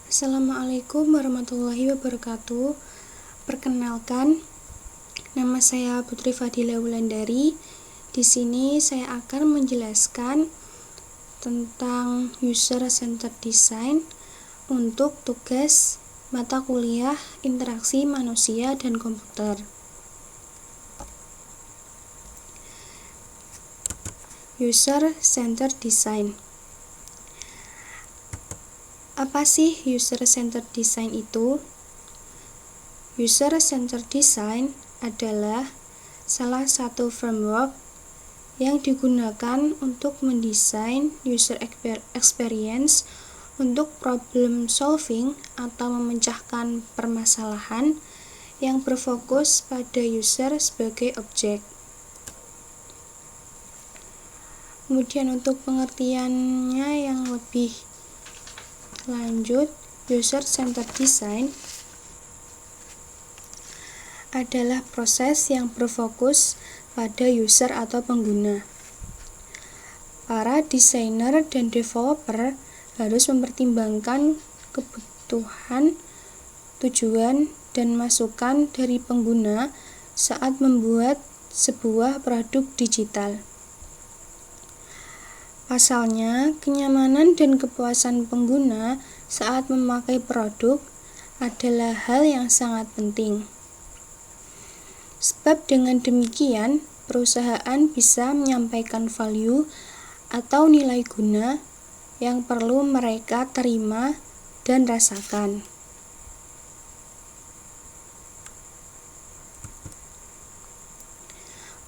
Assalamualaikum warahmatullahi wabarakatuh. Perkenalkan, nama saya Putri Fadila Wulandari. Di sini saya akan menjelaskan tentang user-centered design untuk tugas mata kuliah interaksi manusia dan komputer. User-centered design. Apa sih user-centered design itu? User-centered design adalah salah satu framework yang digunakan untuk mendesain user experience untuk problem solving atau memecahkan permasalahan yang berfokus pada user sebagai objek. Kemudian untuk pengertiannya yang lebih lanjut, user-centered design adalah proses yang berfokus pada user atau pengguna. Para desainer dan developer harus mempertimbangkan kebutuhan, tujuan, dan masukan dari pengguna saat membuat sebuah produk digital. Pasalnya, kenyamanan dan kepuasan pengguna saat memakai produk adalah hal yang sangat penting. Sebab dengan demikian, perusahaan bisa menyampaikan value atau nilai guna yang perlu mereka terima dan rasakan.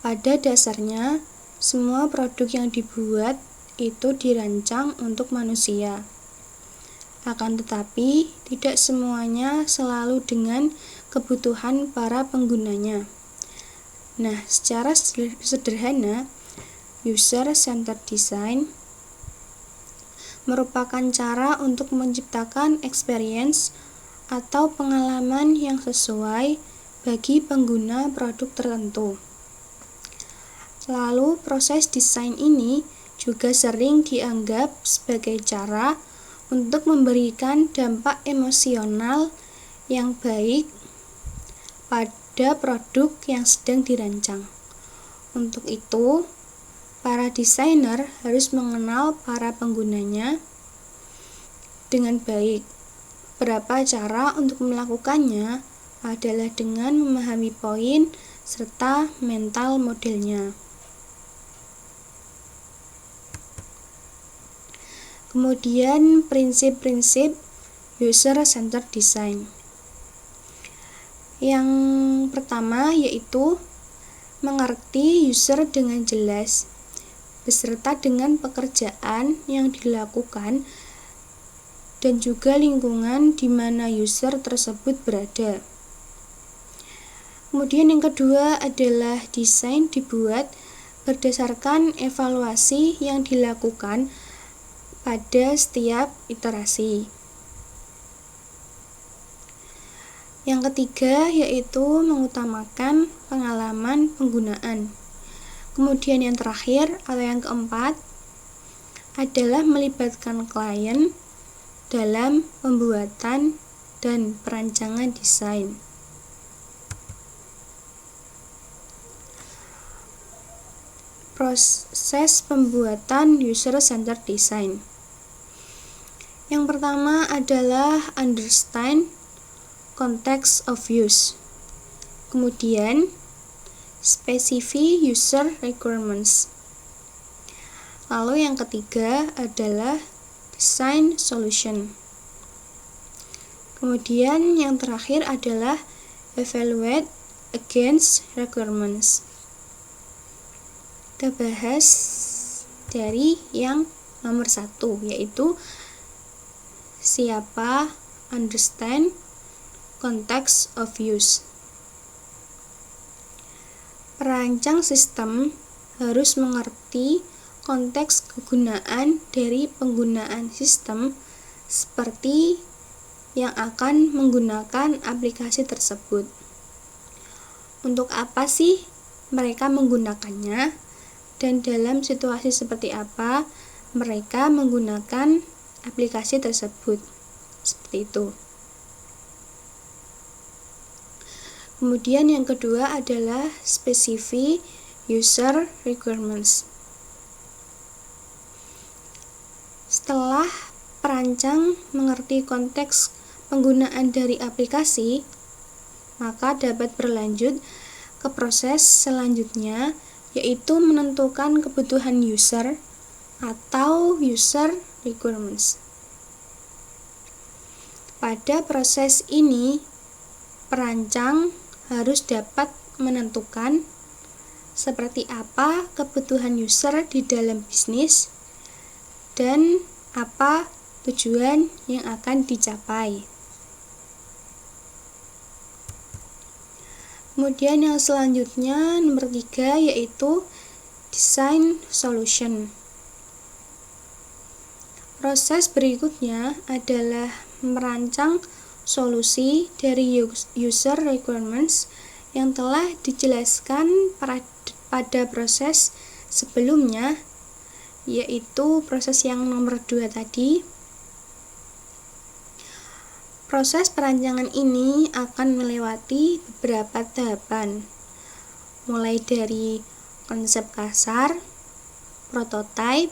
Pada dasarnya, semua produk yang dibuat itu dirancang untuk manusia. Akan tetapi, tidak semuanya selalu dengan kebutuhan para penggunanya. Nah, secara sederhana, user-centered design merupakan cara untuk menciptakan experience atau pengalaman yang sesuai bagi pengguna produk tertentu. Lalu, proses desain ini juga sering dianggap sebagai cara untuk memberikan dampak emosional yang baik pada produk yang sedang dirancang. Untuk itu, para desainer harus mengenal para penggunanya dengan baik. Beberapa cara untuk melakukannya adalah dengan memahami poin serta mental modelnya. Kemudian prinsip-prinsip user-centered design. Yang pertama yaitu mengerti user dengan jelas, beserta dengan pekerjaan yang dilakukan dan juga lingkungan di mana user tersebut berada. Kemudian yang kedua adalah desain dibuat berdasarkan evaluasi yang dilakukan pada setiap iterasi. Yang ketiga yaitu mengutamakan pengalaman penggunaan. Kemudian yang terakhir atau yang keempat adalah melibatkan klien dalam pembuatan dan perancangan desain. Proses pembuatan user-centered design. Yang pertama adalah understand context of use. Kemudian, specify user requirements. Lalu yang ketiga adalah design solution. Kemudian yang terakhir adalah evaluate against requirements. Kita bahas dari yang nomor 1, yaitu siapa, understand context of use. Perancang sistem harus mengerti konteks kegunaan dari penggunaan sistem seperti yang akan menggunakan aplikasi tersebut. Untuk apa sih mereka menggunakannya dan dalam situasi seperti apa mereka menggunakan aplikasi tersebut. Seperti itu. Kemudian yang kedua adalah specific user requirements. Setelah perancang mengerti konteks penggunaan dari aplikasi, maka dapat berlanjut ke proses selanjutnya, yaitu menentukan kebutuhan user atau user requirements. Pada proses ini, perancang harus dapat menentukan seperti apa kebutuhan user di dalam bisnis dan apa tujuan yang akan dicapai. Kemudian yang selanjutnya nomor 3 yaitu design solution. Proses berikutnya adalah merancang solusi dari user requirements yang telah dijelaskan pada proses sebelumnya, yaitu proses yang nomor 2 tadi. Proses perancangan ini akan melewati beberapa tahapan, mulai dari konsep kasar, prototype,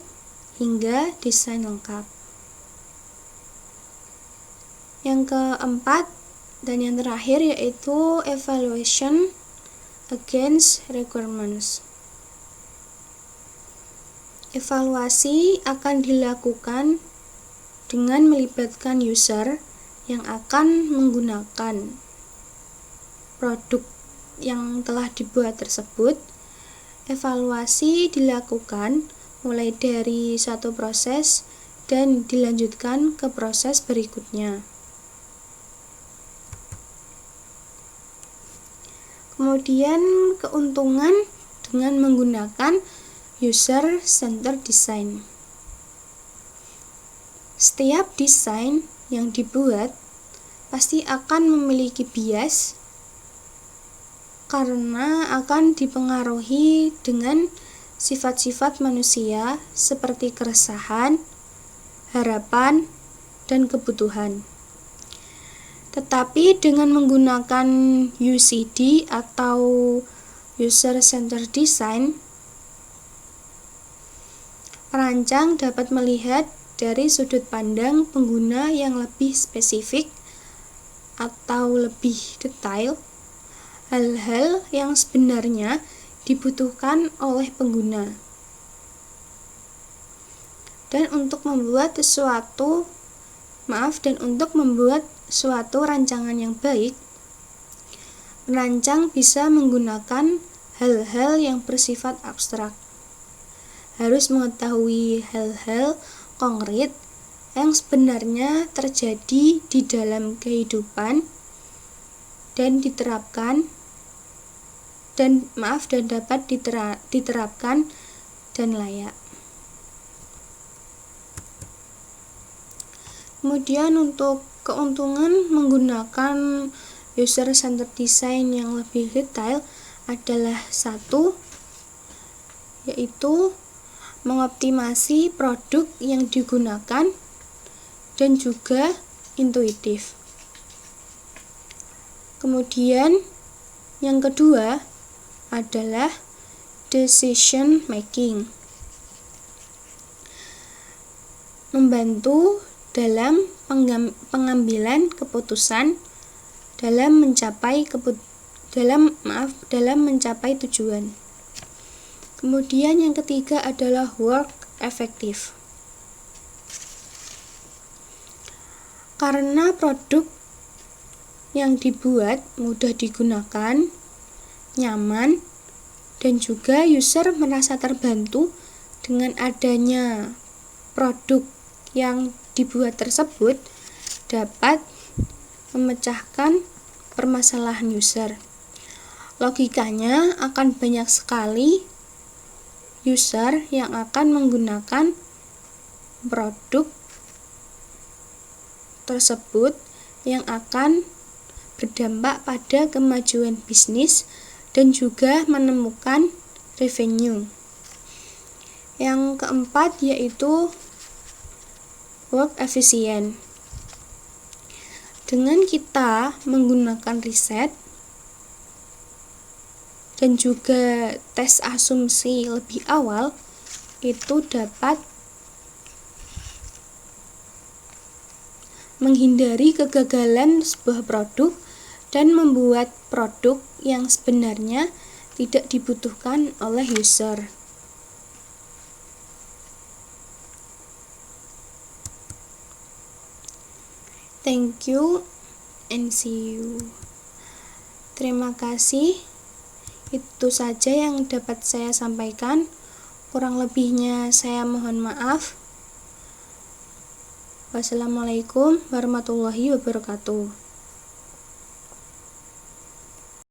hingga desain lengkap. Yang keempat dan yang terakhir yaitu evaluation against requirements. Evaluasi akan dilakukan dengan melibatkan user yang akan menggunakan produk yang telah dibuat tersebut. Evaluasi dilakukan mulai dari satu proses dan dilanjutkan ke proses berikutnya. Kemudian keuntungan dengan menggunakan user-centered design. Setiap desain yang dibuat pasti akan memiliki bias karena akan dipengaruhi dengan sifat-sifat manusia seperti keresahan, harapan, dan kebutuhan. Tetapi dengan menggunakan UCD atau user-centered design, perancang dapat melihat dari sudut pandang pengguna yang lebih spesifik atau lebih detail hal-hal yang sebenarnya dibutuhkan oleh pengguna. Dan untuk membuat suatu rancangan yang baik, perancang bisa menggunakan hal-hal yang bersifat abstrak. Harus mengetahui hal-hal konkret yang sebenarnya terjadi di dalam kehidupan dan dapat diterapkan dan layak. Kemudian untuk keuntungan menggunakan user-centered design yang lebih detail adalah satu, yaitu mengoptimasi produk yang digunakan dan juga intuitif. Kemudian yang kedua adalah decision making. Membantu dalam pengambilan keputusan dalam mencapai tujuan. Kemudian yang ketiga adalah work effective. Karena produk yang dibuat mudah digunakan, nyaman, dan juga user merasa terbantu dengan adanya produk yang dibuat tersebut dapat memecahkan permasalahan user. Logikanya akan banyak sekali user yang akan menggunakan produk tersebut yang akan berdampak pada kemajuan bisnis dan juga menemukan revenue. Yang keempat yaitu work efficient. Dengan kita menggunakan riset dan juga tes asumsi lebih awal, itu dapat menghindari kegagalan sebuah produk dan membuat produk yang sebenarnya tidak dibutuhkan oleh user. Thank you and see you. Terima kasih. Itu saja yang dapat saya sampaikan. Kurang lebihnya saya mohon maaf. Wassalamualaikum warahmatullahi wabarakatuh.